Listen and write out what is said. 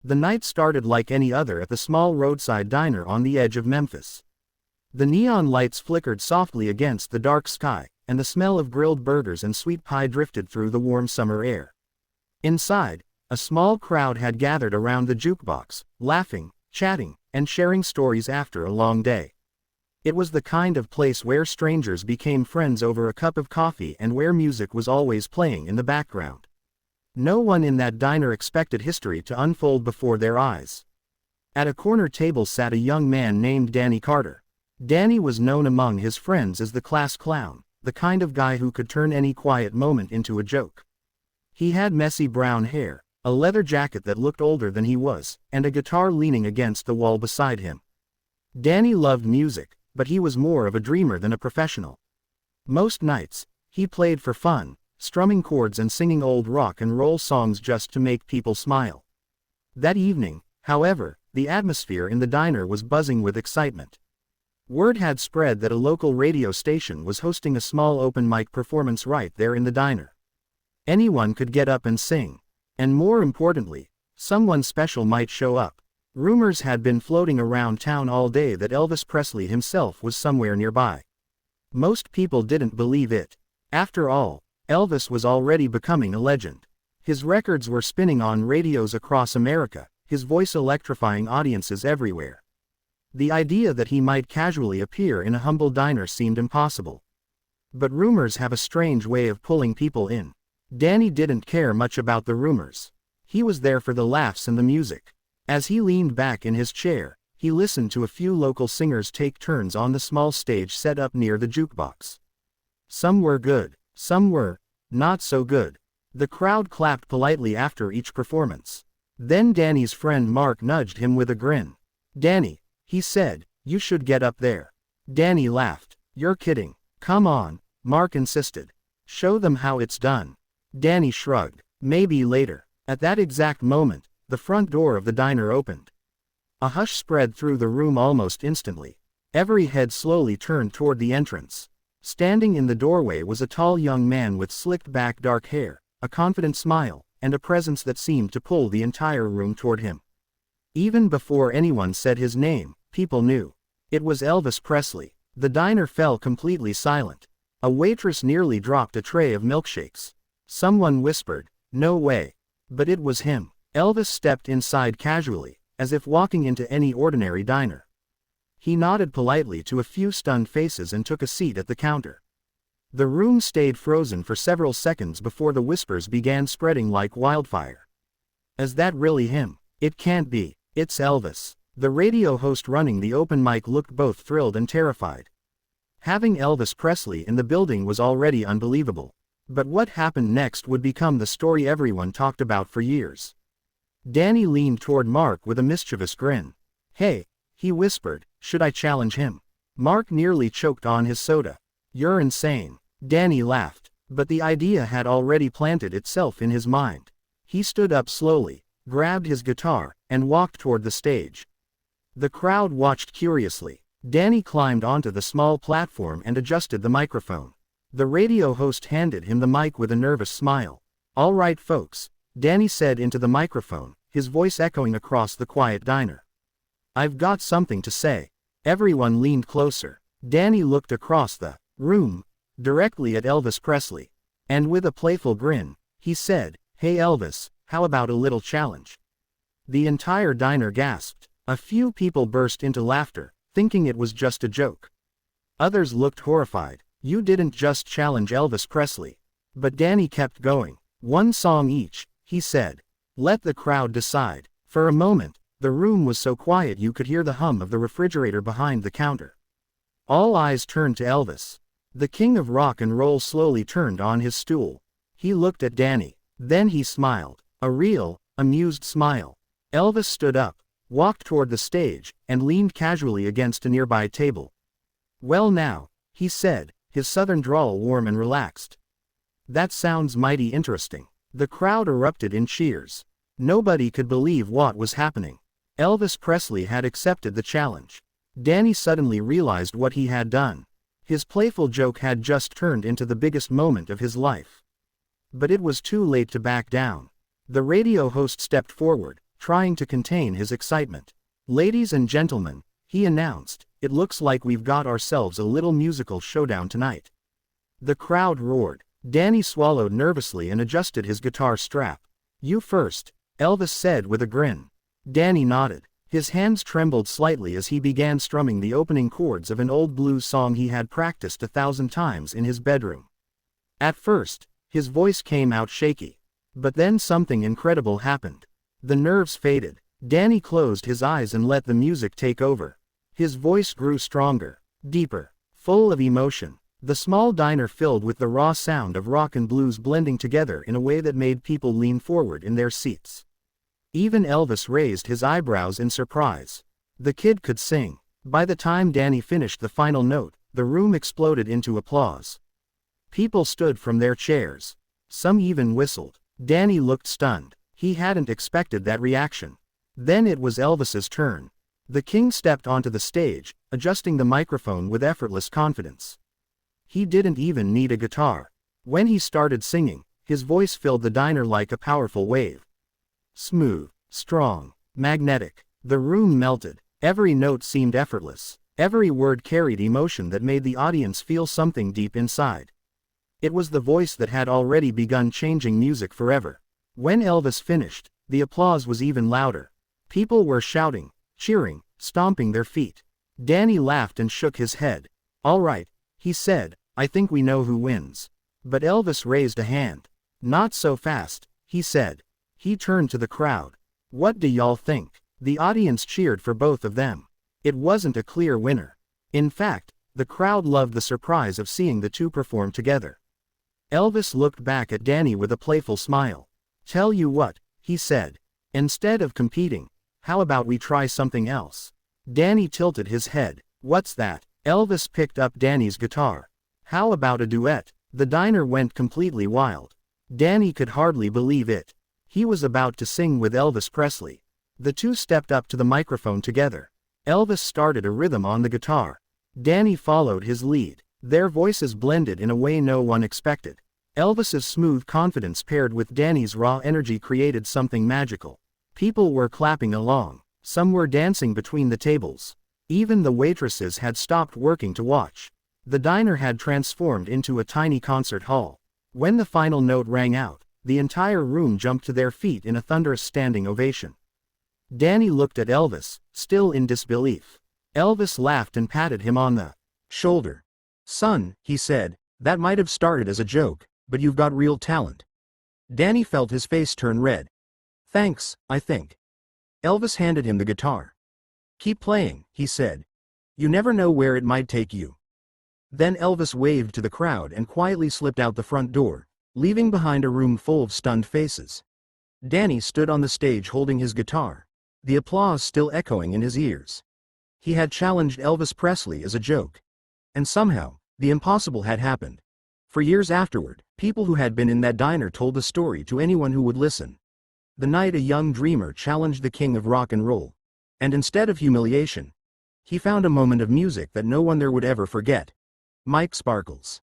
The night started like any other at the small roadside diner on the edge of Memphis. The neon lights flickered softly against the dark sky, and the smell of grilled burgers and sweet pie drifted through the warm summer air. Inside, a small crowd had gathered around the jukebox, laughing, chatting, and sharing stories after a long day. It was the kind of place where strangers became friends over a cup of coffee and where music was always playing in the background. No one in that diner expected history to unfold before their eyes. At a corner table sat a young man named Danny Carter. Danny was known among his friends as the class clown, the kind of guy who could turn any quiet moment into a joke. He had messy brown hair, a leather jacket that looked older than he was, and a guitar leaning against the wall beside him. Danny loved music, but he was more of a dreamer than a professional. Most nights, he played for fun, strumming chords and singing old rock and roll songs just to make people smile. That evening, however, the atmosphere in the diner was buzzing with excitement. Word had spread that a local radio station was hosting a small open mic performance right there in the diner. Anyone could get up and sing. And more importantly, someone special might show up. Rumors had been floating around town all day that Elvis Presley himself was somewhere nearby. Most people didn't believe it. After all, Elvis was already becoming a legend. His records were spinning on radios across America, his voice electrifying audiences everywhere. The idea that he might casually appear in a humble diner seemed impossible. But rumors have a strange way of pulling people in. Danny didn't care much about the rumors. He was there for the laughs and the music. As he leaned back in his chair, he listened to a few local singers take turns on the small stage set up near the jukebox. Some were good, some were not so good. The crowd clapped politely after each performance. Then Danny's friend Mark nudged him with a grin. "Danny," he said, "you should get up there." Danny laughed. "You're kidding." "Come on," Mark insisted. "Show them how it's done." Danny shrugged. "Maybe later." At that exact moment, the front door of the diner opened. A hush spread through the room almost instantly. Every head slowly turned toward the entrance. Standing in the doorway was a tall young man with slicked back dark hair, a confident smile, and a presence that seemed to pull the entire room toward him. Even before anyone said his name, people knew. It was Elvis Presley. The diner fell completely silent. A waitress nearly dropped a tray of milkshakes. Someone whispered, "No way." But it was him. Elvis stepped inside casually, as if walking into any ordinary diner. He nodded politely to a few stunned faces and took a seat at the counter. The room stayed frozen for several seconds before the whispers began spreading like wildfire. "Is that really him?" "It can't be. It's Elvis." The radio host running the open mic looked both thrilled and terrified. Having Elvis Presley in the building was already unbelievable. But what happened next would become the story everyone talked about for years. Danny leaned toward Mark with a mischievous grin. "Hey," he whispered, "should I challenge him?" Mark nearly choked on his soda. "You're insane." Danny laughed. But the idea had already planted itself in his mind. He stood up slowly, grabbed his guitar, and walked toward the stage. The crowd watched curiously. Danny climbed onto the small platform and adjusted the microphone. The radio host handed him the mic with a nervous smile. "All right, folks," Danny said into the microphone, his voice echoing across the quiet diner. "I've got something to say." Everyone leaned closer. Danny looked across the room, directly at Elvis Presley. And with a playful grin, he said, "Hey Elvis, how about a little challenge?" The entire diner gasped. A few people burst into laughter, thinking it was just a joke. Others looked horrified. "You didn't just challenge Elvis Presley." But Danny kept going. "One song each," he said. "Let the crowd decide." For a moment, the room was so quiet you could hear the hum of the refrigerator behind the counter. All eyes turned to Elvis. The king of rock and roll slowly turned on his stool. He looked at Danny. Then he smiled. A real, amused smile. Elvis stood up, walked toward the stage, and leaned casually against a nearby table. "Well now," he said, his southern drawl warm and relaxed. "That sounds mighty interesting." The crowd erupted in cheers. Nobody could believe what was happening. Elvis Presley had accepted the challenge. Danny suddenly realized what he had done. His playful joke had just turned into the biggest moment of his life. But it was too late to back down. The radio host stepped forward, trying to contain his excitement. "Ladies and gentlemen," he announced, "it looks like we've got ourselves a little musical showdown tonight." The crowd roared. Danny swallowed nervously and adjusted his guitar strap. "You first," Elvis said with a grin. Danny nodded. His hands trembled slightly as he began strumming the opening chords of an old blues song he had practiced 1,000 times in his bedroom. At first, his voice came out shaky. But then something incredible happened. The nerves faded. Danny closed his eyes and let the music take over. His voice grew stronger, deeper, full of emotion. The small diner filled with the raw sound of rock and blues blending together in a way that made people lean forward in their seats. Even Elvis raised his eyebrows in surprise. The kid could sing. By the time Danny finished the final note, the room exploded into applause. People stood from their chairs. Some even whistled. Danny looked stunned. He hadn't expected that reaction. Then it was Elvis's turn. The king stepped onto the stage, adjusting the microphone with effortless confidence. He didn't even need a guitar. When he started singing, his voice filled the diner like a powerful wave. Smooth, strong, magnetic. The room melted. Every note seemed effortless. Every word carried emotion that made the audience feel something deep inside. It was the voice that had already begun changing music forever. When Elvis finished, the applause was even louder. People were shouting, cheering, stomping their feet. Danny laughed and shook his head. "All right," he said, "I think we know who wins." But Elvis raised a hand. "Not so fast," he said. He turned to the crowd. "What do y'all think?" The audience cheered for both of them. It wasn't a clear winner. In fact, the crowd loved the surprise of seeing the two perform together. Elvis looked back at Danny with a playful smile. "Tell you what," he said. "Instead of competing, how about we try something else?" Danny tilted his head. "What's that?" Elvis picked up Danny's guitar. "How about a duet?" The diner went completely wild. Danny could hardly believe it. He was about to sing with Elvis Presley. The two stepped up to the microphone together. Elvis started a rhythm on the guitar. Danny followed his lead. Their voices blended in a way no one expected. Elvis's smooth confidence paired with Danny's raw energy created something magical. People were clapping along. Some were dancing between the tables. Even the waitresses had stopped working to watch. The diner had transformed into a tiny concert hall. When the final note rang out, the entire room jumped to their feet in a thunderous standing ovation. Danny looked at Elvis, still in disbelief. Elvis laughed and patted him on the shoulder. "Son," he said, "that might have started as a joke, but you've got real talent." Danny felt his face turn red. "Thanks, I think." Elvis handed him the guitar. "Keep playing," he said. "You never know where it might take you." Then Elvis waved to the crowd and quietly slipped out the front door, leaving behind a room full of stunned faces. Danny stood on the stage holding his guitar, the applause still echoing in his ears. He had challenged Elvis Presley as a joke. And somehow, the impossible had happened. For years afterward, people who had been in that diner told the story to anyone who would listen. The night a young dreamer challenged the king of rock and roll. And instead of humiliation, he found a moment of music that no one there would ever forget. Mike Sparkles.